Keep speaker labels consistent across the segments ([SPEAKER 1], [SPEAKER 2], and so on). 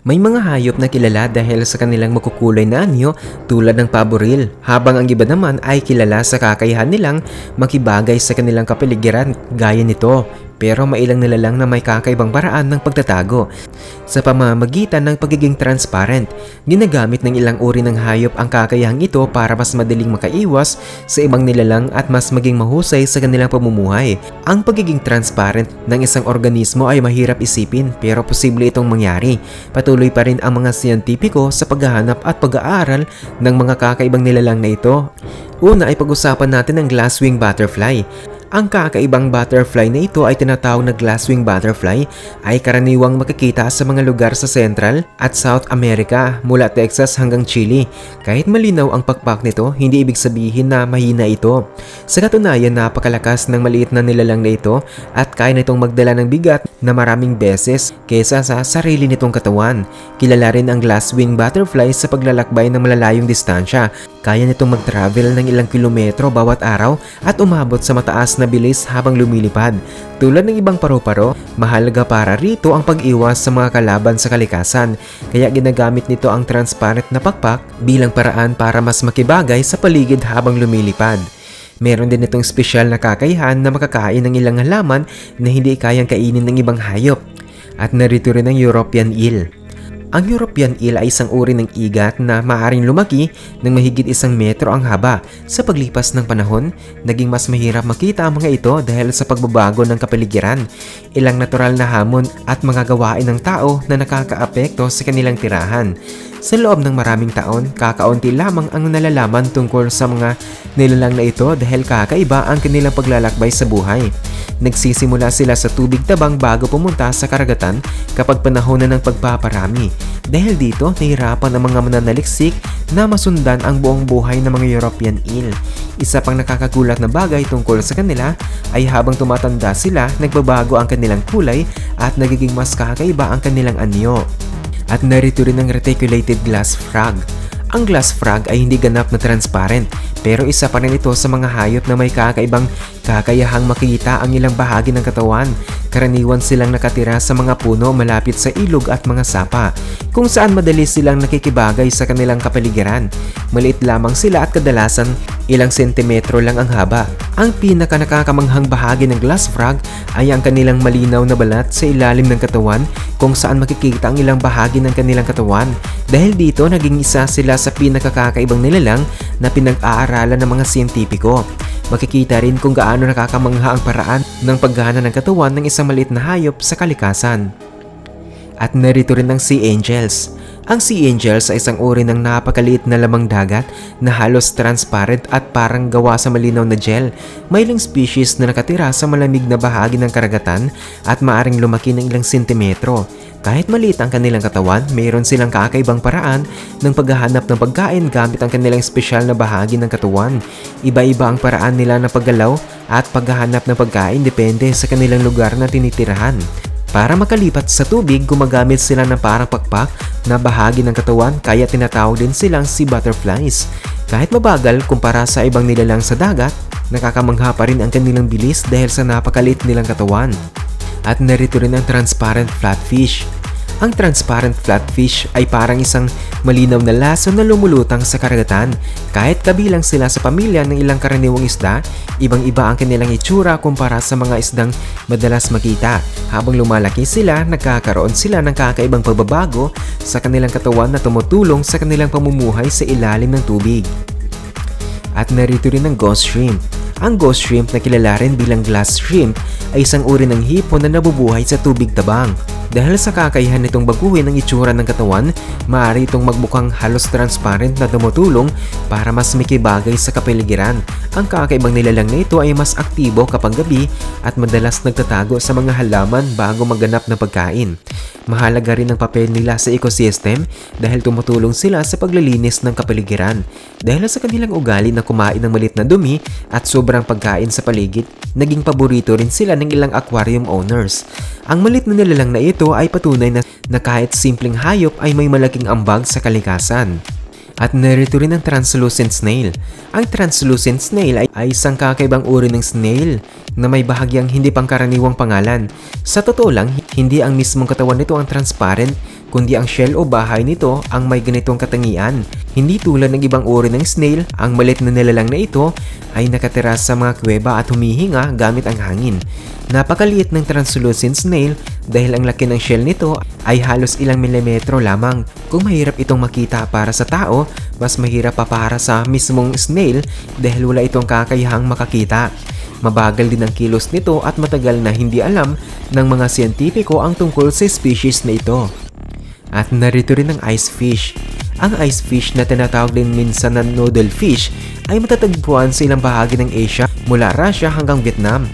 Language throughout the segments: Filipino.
[SPEAKER 1] May mga hayop na kilala dahil sa kanilang makukulay na anyo tulad ng paboril, habang ang iba naman ay kilala sa kakayahan nilang makibagay sa kanilang kapaligiran gaya nito. Pero mailang nila lang na may kakaibang paraan ng pagtatago. Sa pamamagitan ng pagiging transparent, ginagamit ng ilang uri ng hayop ang kakayahang ito para mas madaling makaiwas sa ibang nilalang at mas maging mahusay sa kanilang pamumuhay. Ang pagiging transparent ng isang organismo ay mahirap isipin pero posible itong mangyari. Patuloy pa rin ang mga siyentipiko sa paghahanap at pag-aaral ng mga kakaibang nilalang na ito. Una ay pag-usapan natin ang glasswing butterfly. Ang kakaibang butterfly na ito ay tinatawag na glasswing butterfly ay karaniwang makikita sa mga lugar sa Central at South America mula Texas hanggang Chile. Kahit malinaw ang pakpak nito, hindi ibig sabihin na mahina ito. Sa katunayan, napakalakas ng maliit na nilalang na ito at kaya nitong magdala ng bigat na maraming beses kesa sa sarili nitong katawan. Kilala rin ang glasswing butterfly sa paglalakbay ng malalayong distansya. Kaya nitong mag-travel ng ilang kilometro bawat araw at umabot sa mataas na bilis habang lumilipad. Tulad ng ibang paru-paro, mahalaga para rito ang pag-iwas sa mga kalaban sa kalikasan. Kaya ginagamit nito ang transparent na pakpak bilang paraan para mas makibagay sa paligid habang lumilipad. Meron din itong espesyal na kakayahan na makakain ng ilang halaman na hindi kayang kainin ng ibang hayop. At narito rin ang European eel. Ang European eel ay isang uri ng igat na maaaring lumaki ng mahigit 1 metro ang haba. Sa paglipas ng panahon, naging mas mahirap makita ang mga ito dahil sa pagbabago ng kapaligiran, ilang natural na hamon at mga gawain ng tao na nakakaapekto sa kanilang tirahan. Sa loob ng maraming taon, kakaunti lamang ang nalalaman tungkol sa mga nilalang na ito dahil kakaiba ang kanilang paglalakbay sa buhay. Nagsisimula sila sa tubig tabang bago pumunta sa karagatan kapag panahon na ng pagpaparami. Dahil dito, nahirapan ang mga mananaliksik na masundan ang buong buhay ng mga European eel. Isa pang nakakagulat na bagay tungkol sa kanila ay habang tumatanda sila, nagbabago ang kanilang kulay at nagiging mas kakaiba ang kanilang anyo. At narito rin ang reticulated glass frog. Ang glass frog ay hindi ganap na transparent, pero isa pa rin ito sa mga hayop na may kakaibang kakayahang makita ang ilang bahagi ng katawan. Karaniwan silang nakatira sa mga puno malapit sa ilog at mga sapa, kung saan madali silang nakikibagay sa kanilang kapaligiran. Maliit lamang sila at kadalasan ilang sentimetro lang ang haba. Ang pinaka nakakamanghang bahagi ng glass frog ay ang kanilang malinaw na balat sa ilalim ng katawan, kung saan makikita ang ilang bahagi ng kanilang katawan. Dahil dito, naging isa sila sa pinakakakaibang nilalang na pinag-aaralan ng mga siyentipiko. Makikita rin kung gaano nakakamangha ang paraan ng paggana ng katawan ng isang maliit na hayop sa kalikasan. At narito rin ang sea angels. Ang sea angels ay isang uri ng napakaliit na lamang dagat na halos transparent at parang gawa sa malinaw na gel. May ilang species na nakatira sa malamig na bahagi ng karagatan at maaring lumaki ng ilang sentimetro. Kahit maliit ang kanilang katawan, mayroon silang kakaibang paraan ng paghahanap ng pagkain gamit ang kanilang espesyal na bahagi ng katawan. Iba-iba ang paraan nila ng paggalaw at paghahanap ng pagkain depende sa kanilang lugar na tinitirahan. Para makalipat sa tubig, gumagamit sila ng parang pakpak na bahagi ng katawan, kaya tinatawag din silang sea butterflies. Kahit mabagal kumpara sa ibang nilalang sa dagat, nakakamangha pa rin ang kanilang bilis dahil sa napakaliit nilang katawan. At narito rin ang transparent flatfish. Ang transparent flatfish ay parang isang malinaw na laso na lumulutang sa karagatan. Kahit kabilang sila sa pamilya ng ilang karaniwang isda, ibang-iba ang kanilang itsura kumpara sa mga isdang madalas makita. Habang lumalaki sila, nagkakaroon sila ng kakaibang pagbabago sa kanilang katawan na tumutulong sa kanilang pamumuhay sa ilalim ng tubig. At narito rin ang ghost shrimp. Ang ghost shrimp na kilala rin bilang glass shrimp ay isang uri ng hipon na nabubuhay sa tubig tabang. Dahil sa kakayahan nitong baguhin ang itsura ng katawan, maaari itong magbukang halos transparent na tumutulong para mas makibagay sa kapaligiran. Ang kakaibang nilalang na ito ay mas aktibo kapag gabi at madalas nagtatago sa mga halaman bago maganap ng pagkain. Mahalaga rin ang papel nila sa ecosystem dahil tumutulong sila sa paglilinis ng kapaligiran. Dahil sa kanilang ugali na kumain ng malit na dumi at sobrang pagkain sa paligid, naging paborito rin sila ng ilang aquarium owners. Ang malit na nilalang na ito ay patunay na kahit simpleng hayop ay may malaking ambag sa kalikasan. At narito rin ang translucent snail. Ang translucent snail ay isang kakaibang uri ng snail na may bahagyang hindi pangkaraniwang pangalan. Sa totoo lang, hindi ang mismong katawan nito ang transparent, kundi ang shell o bahay nito ang may ganitong katangian. Hindi tulad ng ibang uri ng snail, ang maliit na nilalang na ito ay nakatira sa mga kuweba at humihinga gamit ang hangin. Napakaliit ng translucent snail dahil ang laki ng shell nito ay halos ilang milimetro lamang. Kung mahirap itong makita para sa tao, mas mahirap pa para sa mismong snail dahil wala itong kakayahang makakita. Mabagal din ang kilos nito at matagal na hindi alam ng mga siyentipiko ang tungkol sa species na ito. At narito rin ang ice fish. Ang ice fish na tinatawag din minsan na noodle fish ay matatagpuan sa ilang bahagi ng Asia mula Russia hanggang Vietnam.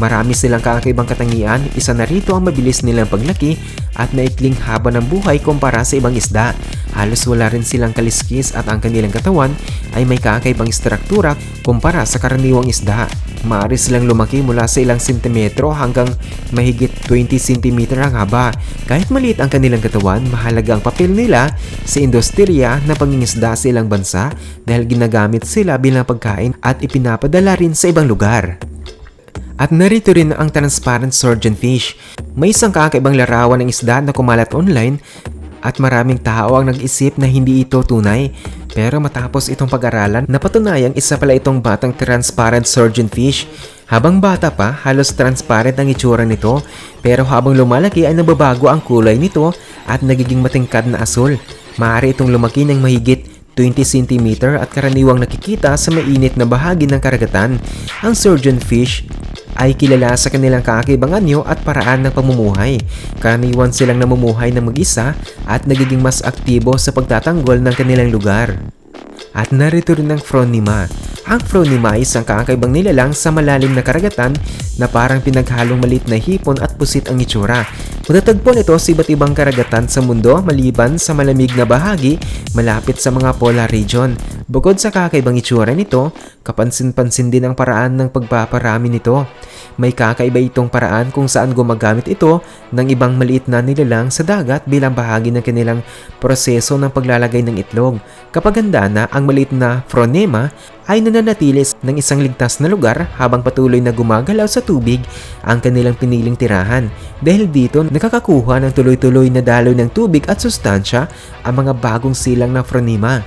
[SPEAKER 1] Marami silang kakaibang katangian, isa na rito ang mabilis nilang paglaki at maikling haba ng buhay kumpara sa ibang isda. Halos wala rin silang kaliskis at ang kanilang katawan ay may kakaibang struktura kumpara sa karaniwang isda. Maaari silang lumaki mula sa ilang sentimetro hanggang mahigit 20 cm ang haba. Kahit maliit ang kanilang katawan, mahalaga ang papel nila sa industriya na pangingisda sa ilang bansa dahil ginagamit sila bilang pagkain at ipinapadala rin sa ibang lugar. At narito rin ang transparent surgeonfish. May isang kakaibang larawan ng isda na kumalat online at maraming tao ang nag-isip na hindi ito tunay. Pero matapos itong pag-aralan, napatunayang isa pala itong batang transparent surgeonfish. Habang bata pa, halos transparent ang itsura nito. Pero habang lumalaki ay nababago ang kulay nito at nagiging matingkad na asul. Maaari itong lumaki ng mahigit 20 cm at karaniwang nakikita sa mainit na bahagi ng karagatan. Ang surgeonfish ay kilala sa kanilang kakaibang anyo at paraan ng pamumuhay. Karaniwan silang namumuhay ng mag-isa at nagiging mas aktibo sa pagtatanggol ng kanilang lugar. At narito rin ang Phronima. Ang Phronima ay isang kakaibang nilalang sa malalim na karagatan na parang pinaghalong maliit na hipon at pusit ang itsura. Matatagpuan ito sa iba't ibang karagatan sa mundo maliban sa malamig na bahagi malapit sa mga polar region. Bukod sa kakaibang itsura nito, kapansin-pansin din ang paraan ng pagpaparami nito. May kakaiba itong paraan kung saan gumagamit ito ng ibang maliit na nilalang sa dagat bilang bahagi ng kanilang proseso ng paglalagay ng itlog. Kapag handa na, ang maliit na Phronema ay nananatili ng isang ligtas na lugar habang patuloy na gumagalaw sa tubig ang kanilang piniling tirahan. Dahil dito, nakakakuha ng tuloy-tuloy na daloy ng tubig at sustansya ang mga bagong silang na Phronema.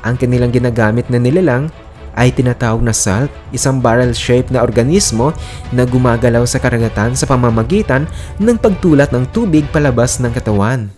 [SPEAKER 1] Ang kanilang ginagamit na nilalang ay tinatawag na salt, isang barrel-shaped na organismo na gumagalaw sa karagatan sa pamamagitan ng pagtulat ng tubig palabas ng katawan.